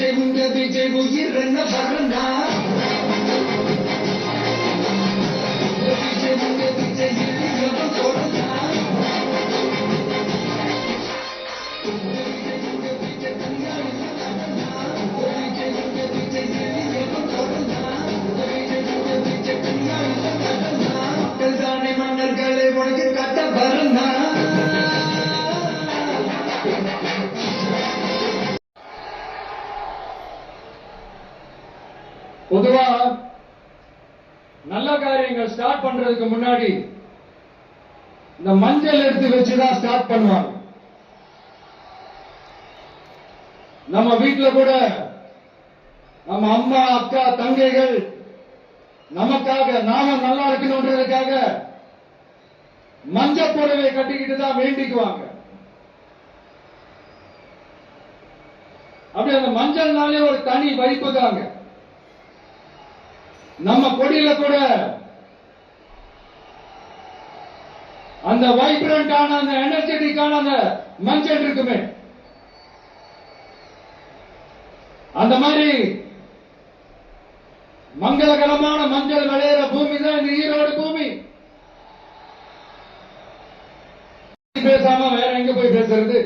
விஜய் உயிர் என்ன வரண்டா விஜய் எவன் தொடர்ந்தா தானே மன்னர்களை உனக்கு கட்ட வரண்டா. பொதுவா நல்ல காரியங்கள் ஸ்டார்ட் பண்றதுக்கு முன்னாடி இந்த மஞ்சள் எடுத்து வச்சுதான் ஸ்டார்ட் பண்ணுவாங்க. நம்ம வீட்டுல கூட நம்ம அம்மா அக்கா தங்கைகள் நமக்காக நாம நல்லா இருக்கணும்ன்றதுக்காக மஞ்சள் புடவை கட்டிக்கிட்டு தான் வேண்டிக்குவாங்க. அப்படி அந்த மஞ்சள்னாலே ஒரு தனி வைப்பு தாங்க. நம்ம கொடியில கூட அந்த வைப்ரண்டான அந்த எனர்ஜெட்டிக்கான அந்த மஞ்சள் இருக்குமே, அந்த மாதிரி மங்களகரமான மஞ்சள் விளையிற பூமி தான் இந்த ஈரோடு பூமி. பேசாம வேற எங்க போய் பேசுறது?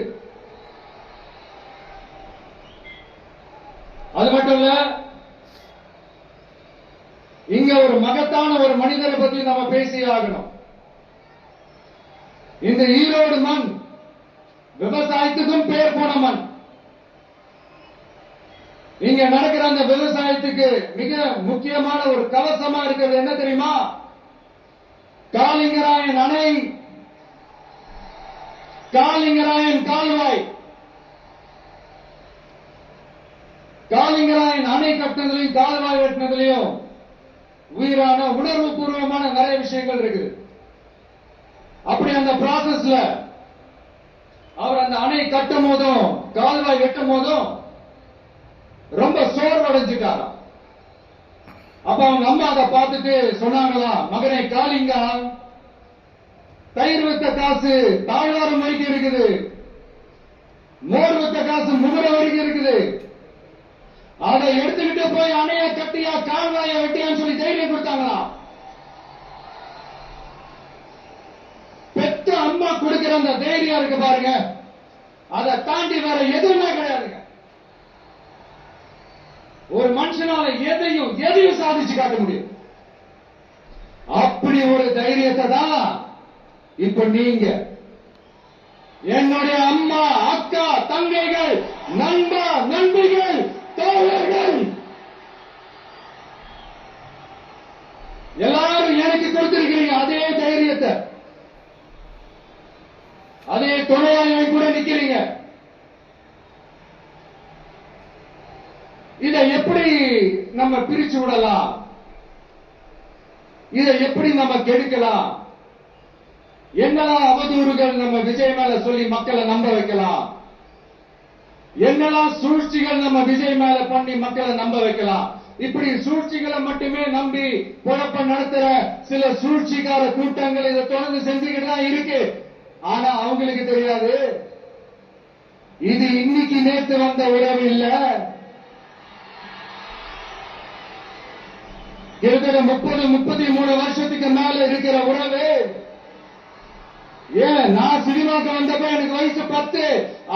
அது மட்டும் இல்ல, இங்க ஒரு மகத்தான ஒரு மனிதரை பத்தி நம்ம பேசி ஆகணும். இந்த ஈரோடு மண் விவசாயத்துக்கும் பேர் போன மண். இங்க நடக்கிற அந்த விவசாயத்துக்கு மிக முக்கியமான ஒரு கவசமா இருக்கிறது என்ன தெரியுமா? காளிங்கராயன் அணை, காளிங்கராயன் கால்வாய். காளிங்கராயன் அணை கட்டினதுலையும் கால்வாய் வெட்டினதுலையும் உயிரான உணர்வு பூர்வமான நிறைய விஷயங்கள் இருக்கு. அப்படி அந்த ப்ராசஸ்ல அவர் அந்த அணை கட்டும் போதும் கால்வாய் வெட்டும் போதும் ரொம்ப சோர்வடைஞ்சிட்டாராம். அப்ப அவங்க அம்மா அதை பார்த்துட்டு சொன்னாங்களா, மகனே காளிங்கா, தயிர் வித்த காசு தாழ்வாரம் வரைக்கும் இருக்குது, மோர் வித்த காசு முகர வரைக்கும் இருக்குது, அதை எடுத்துக்கிட்டு போய் அணைய கட்டியா கால்வாய வெட்டியான்னு சொல்லி தைரியம் கொடுத்தாங்களா. பெத்த அம்மா கொடுக்கிற அந்த தைரியம் இருக்கு பாருங்க, அதை தாண்டி வேற எதுவுமே கிடையாதுங்க. ஒரு மனுஷனால எதையும் சாதிச்சு காட்ட முடியும். அப்படி ஒரு தைரியத்தை தான் இப்ப நீங்க, என்னுடைய அம்மா அக்கா தங்கைகள் நண்பா நண்பிகள் தோழர்கள் எல்லாரும் எனக்கு கொடுத்திருக்கிறீங்க. அதே தைரியத்தை, அதே துணையாக கூட நிக்கிறீங்க. இதை எப்படி நம்ம பிரிச்சு விடலாம்? இதை எப்படி நம்ம கெடுக்கலாம்? என்னெல்லாம் அவதூறுகள் நம்ம விஜய் மேல சொல்லி மக்களை நம்ப வைக்கலாம்? என்னெல்லாம் சூழ்ச்சிகள் நம்ம விஜய் மேல பண்ணி மக்களை நம்ப வைக்கலாம்? இப்படி சூழ்ச்சிகளை மட்டுமே நம்பி குழப்பம் நடத்துற சில சூழ்ச்சிக்கார கூட்டங்கள் இதை தொடர்ந்து செஞ்சுக்கிட்டு தான் இருக்கு. ஆனா அவங்களுக்கு தெரியாது, இது இன்னைக்கு நேற்று வந்த உறவு இல்ல. இருக்கிற 30-33 வருஷத்துக்கு மேல இருக்கிற உறவு. ஏன் நான் சினிமாக்கு வந்தப்ப எனக்கு வயசு 10,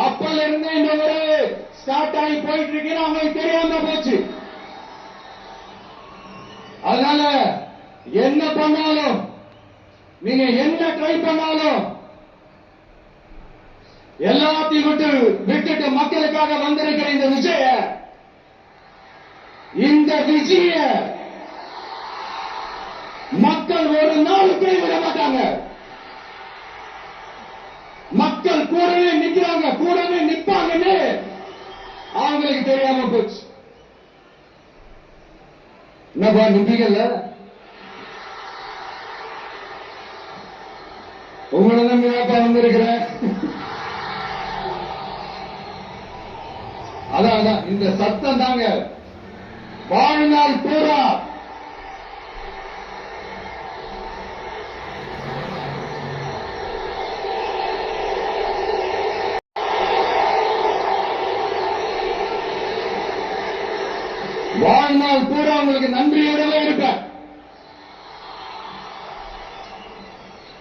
அப்பல இருந்தே இந்த உறவு ஸ்டார்ட் ஆகி போயிட்டு இருக்கு. அவங்களுக்கு தெரியாம போச்சு. அதனால என்ன பண்ணாலும், நீங்க என்ன ட்ரை பண்ணாலும், எல்லாத்தையும் விட்டுட்டு மக்களுக்காக வந்திருக்கிற இந்த விஜய மக்கள் ஒரு நாளுக்கு விட மாட்டாங்க. மக்கள் கூடவே நிக்கிறாங்க, கூடவே நிப்பாங்கன்னு அவங்களுக்கு தெரியாம போச்சு. என்னப்பா நிப்பீங்கல்ல? உங்களை நம்பிதாப்பா வந்திருக்கிறேன். அதான் இந்த சத்தம் தாங்க வாழ்நாள் பூரா வாழ்நாள் பூரா உங்களுக்கு நன்றியோடவே இருப்பேன்.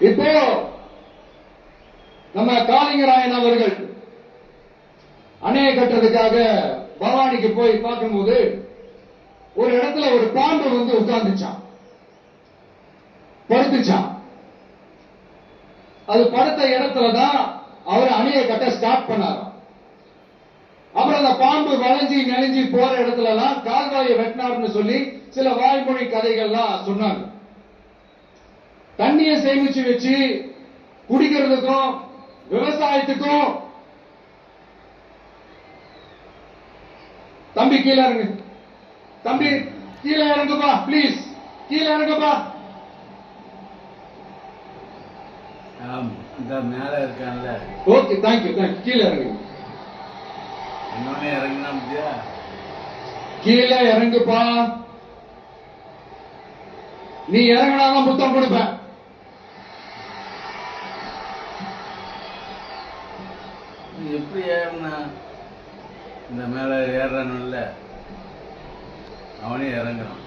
இப்போ நம்ம காளிங்கராயன் அவர்கள் அணையை கட்டுறதுக்காக பவானிக்கு போய் பார்க்கும்போது ஒரு இடத்துல ஒரு பாம்பு வந்து உட்கார்ந்துச்சான், படுத்துச்சான். அது படுத்த இடத்துலதான் அவர் அணையை கட்ட ஸ்டார்ட் பண்ணாராம். அப்புறம் அந்த பாம்பு வளைஞ்சி நெளிஞ்சி போற இடத்துல எல்லாம் கால்வாயை வெட்டினார்னு சொல்லி சில வாய்மொழி கதைகள்லாம் சொன்னாங்க. தண்ணியை சேமிச்சு வச்சு குடிக்கிறதுக்கும் விவசாயத்துக்கும். தம்பி கீழே இறங்கு, தம்பி கீழே இறங்குப்பா, பிளீஸ் கீழே இறங்குப்பா. இந்த மேல இருக்கான்ல. Okay, thank you thank you. கீழே இறங்கு, இன்னொன்னு இறங்கினா முடியா? கீழே இறங்குப்பா. நீ இறங்கினாதான் புத்தம் கொடுப்பேன். எப்படி ஏறினா? இந்த மேல ஏறானுல்ல, அவனே இறங்குறான்.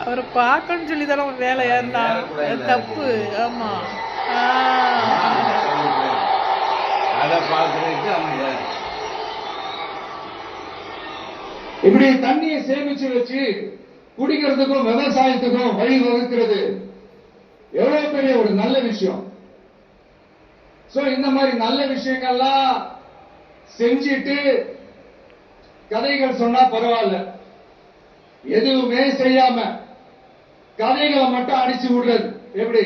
அவரை பார்க்கணும்னு சொல்லி தானே அவன் வேலை ஏறினா. தப்பு. ஆமா, அதை பார்க்கறதுக்கு அவன் ஏறு. இப்படி தண்ணியை சேமிச்சு வச்சு குடிக்கிறதுக்கும் விவசாயத்துக்கும் வழி வகுக்கிறது எவ்வளவு பெரிய ஒரு நல்ல விஷயம். சோ இந்த மாதிரி நல்ல விஷயங்கள்லாம் செஞ்சிட்டு கதைகள் சொன்னா பரவாயில்ல, எதுவுமே செய்யாம கதைகளை மட்டும் அடிச்சு விடுறது எப்படி?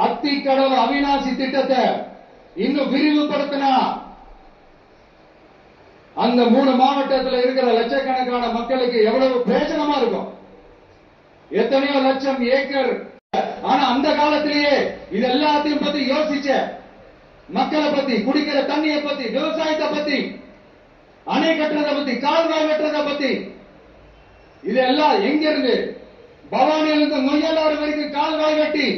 அத்திக்கடவு அவிநாசி திட்டத்தை இன்னும் விரிவுபடுத்தினா அந்த 3 மாவட்டத்தில் இருக்கிற லட்சக்கணக்கான மக்களுக்கு எவ்வளவு பிரயோஜனமா இருக்கும். எத்தனையோ லட்சம் ஏக்கர். ஆனா அந்த காலத்திலேயே இது எல்லாத்தையும் பத்தி யோசிச்ச, மக்களை பத்தி, குடிக்கிற தண்ணியை பத்தி, விவசாயத்தை பத்தி, அணை கட்டுறதை பத்தி, கால்வாய் வெட்டுறதை பத்தி, இதெல்லாம் எங்க இருந்து? பவானியிலிருந்து நொய்யலாறு வரைக்கும் கால்வாய் வெட்டி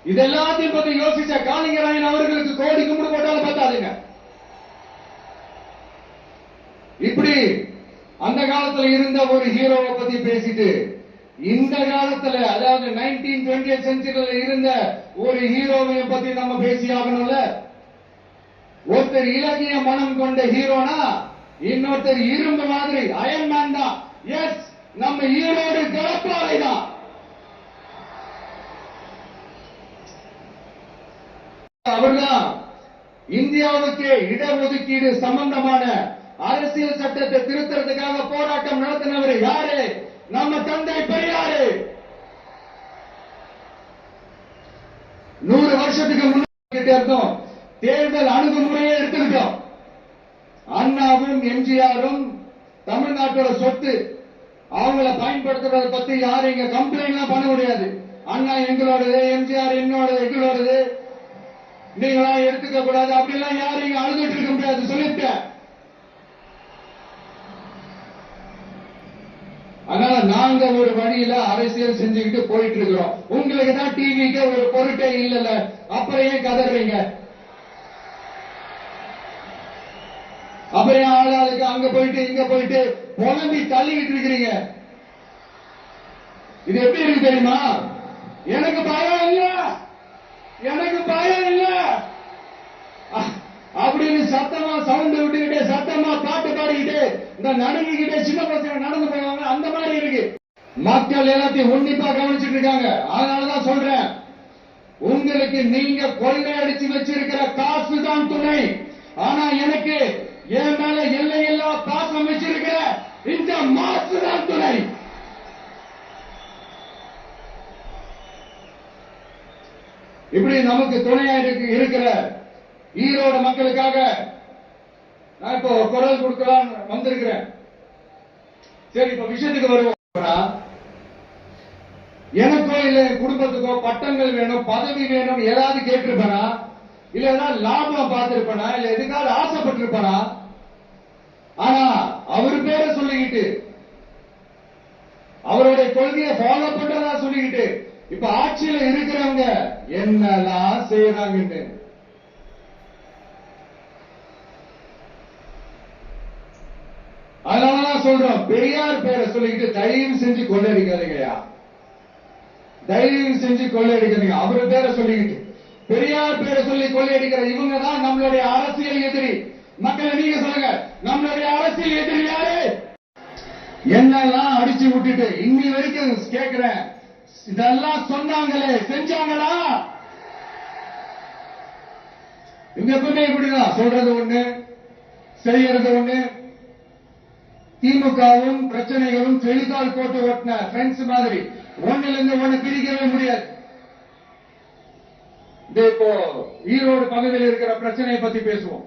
இது எல்லாத்தையும் பத்தி யோசிச்ச காளிங்கராயன் அவர்களுக்கு கோடி கும்பிடு போட்டாலும் பார்த்தாதுங்க. இப்படி அந்த காலத்துல இருந்த ஒரு ஹீரோவை பத்தி பேசிட்டு இந்த காலத்துல, அதாவது 1920th செஞ்சுரியில இருந்த ஒரு ஹீரோவை பத்தி நம்ம பேசி ஆகணும்ல. ஒருத்தர் இலக்கிய மனம் கொண்ட ஹீரோனா, இன்னொருத்தர் இரும்பு மாதிரி அயன்மேன் தான். எஸ், நம்ம ஈரோடு கடப்பாறை தான். அவர்தான் இந்தியாவுக்கு இடஒதுக்கீடு சம்பந்தமான அரசியல் சட்டத்தை திருத்தறதுக்காக போராட்டம் நடத்தினவர் யாரு? நம்ம தந்தை பெரியாரு. 100 வருஷத்துக்கு முன்னாடி இருந்தோம். தேர்தல் அணுகுமுறையே எடுத்துக்கிட்டோம். அண்ணாவும் எம்ஜிஆரும் தமிழ்நாட்டோட சொத்து, அவங்கள பயன்படுத்துறத பத்தி யாரும் இங்க கம்ப்ளைண்ட் பண்ண முடியாது. அண்ணா எங்களோடது, எம்ஜிஆர் என்னோடது, எங்களோடது, நீங்களா எடுத்துக்க கூடாது அப்படிலாம் யாரும் இங்க அழுதுட்டு இருக்க முடியாது சொல்லிட்டேன். அதனால நாங்க ஒரு வழியில அரசியல் செஞ்சுக்கிட்டு போயிட்டு இருக்கிறோம். உங்களுக்கு தான் டிவிக்கு ஒரு பொருட்டே இல்ல, அப்புறம் ஏன் கதறீங்க? அப்புறம் ஆளாளுக்கு அங்க போயிட்டு இங்க போயிட்டு புலம்பி தள்ளிக்கிட்டு இருக்கிறீங்க. இது எப்படி இருக்கு தெரியுமா? எனக்கு பயம் இல்ல, எனக்கு பயம் இல்ல அப்படின்னு சத்தமா சவுண்ட் விட்டுக்கிட்டே, சத்தமா பாட்டு பாடிக்கிட்டு, இந்த நடுங்கிக்கிட்டே சின்ன பசங்க நடந்து போவாங்க. அந்த மாதிரி இருக்கு. மக்கள் எல்லாத்தையும் உன்னிப்பா கவனிச்சுட்டு இருக்காங்க. அதனாலதான் சொல்றேன், உங்களுக்கு நீங்க கொள்ளை அடிச்சு வச்சிருக்கிற காசு தான் துணை. ஆனா எனக்கு என் மேல எல்லையெல்லா பாசம் வச்சிருக்கிற இந்த மாசு தான் துணை. இப்படி நமக்கு துணையா இருக்கிற ஈரோடு மக்களுக்காக நான் இப்போ குரல் கொடுக்கலாம் வந்திருக்கிறேன். சரி, இப்ப விஷயத்துக்கு வருவோம். எனக்கோ இல்ல குடும்பத்துக்கோ பட்டங்கள் வேணும், பதவி வேணும், ஏதாவது கேட்டிருப்பேனா? இல்ல ஏதாவது லாபம் பார்த்திருப்பேனா? இல்ல எதுக்காவது ஆசைப்பட்டிருப்பேனா? ஆனா அவர் பேரை சொல்லிக்கிட்டு அவருடைய கொள்கையை ஃபாலோ பண்றதா சொல்லிக்கிட்டு இப்ப ஆட்சியில இருக்கிறவங்க என்னெல்லாம் செய்யறாங்கன்னு. அதனாலதான் சொல்றோம், பெரியார் பேரை சொல்லிக்கிட்டு தயவு செஞ்சு கொள்ளையடிக்காதீங்கயா, தயவு செஞ்சு கொள்ளையடிக்காதீங்க. அவரு பேரை சொல்லிக்கிட்டு பெரியார் பேரை சொல்லி கொள்ளையடிக்கிற இவங்க தான் நம்மளுடைய அரசியல் எதிரி. மக்களை நீங்க சொல்லுங்க, நம்மளுடைய அரசியல் எதிரி யாரு? என்னெல்லாம் அடிச்சு விட்டுட்டு இன்னி வரைக்கும் கேட்கிறேன், இதெல்லாம் சொன்னாங்களே செஞ்சாங்களா? இவங்க எப்பவுமே இப்படிதான், சொல்றது ஒண்ணு செய்யறது ஒண்ணு. திமுகவும் பிரச்சனைகளும் செழித்தால் போட்டு ஓட்டின ஃப்ரெண்ட்ஸ் மாதிரி ஒண்ணுல இருந்து ஒண்ணு பிரிக்கவே முடியாது. இப்போ ஈரோடு பகுதியில் இருக்கிற பிரச்சனையை பத்தி பேசுவோம்.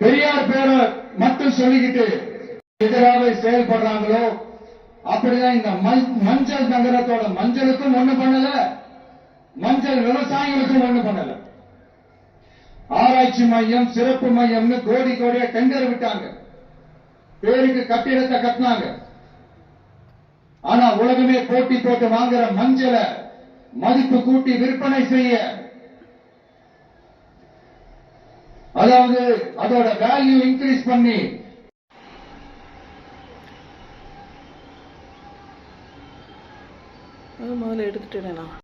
பெரியார் பேரை மட்டும் சொல்லிக்கிட்டு எதிராக செயல்படுறாங்களோ அப்படிதான் இந்த மஞ்சள் நகரத்தோட மஞ்சளுக்கும் ஒண்ணு பண்ணல, மஞ்சள் விவசாயிகளுக்கும் ஒண்ணு பண்ணல. ஆராய்ச்சி மையம், சிறப்பு மையம்னு கோடி கோடியா டெண்டர் விட்டாங்க, பேருக்கு கட்டிடத்தை கட்டினாங்க. ஆனா உலகமே போட்டி போட்டு வாங்குற மஞ்சளை மதிப்பு கூட்டி விற்பனை செய்ய, அதாவது அதோட வேல்யூ இன்க்ரீஸ் பண்ணி முதல்ல எடுத்துட்டேன் நான்.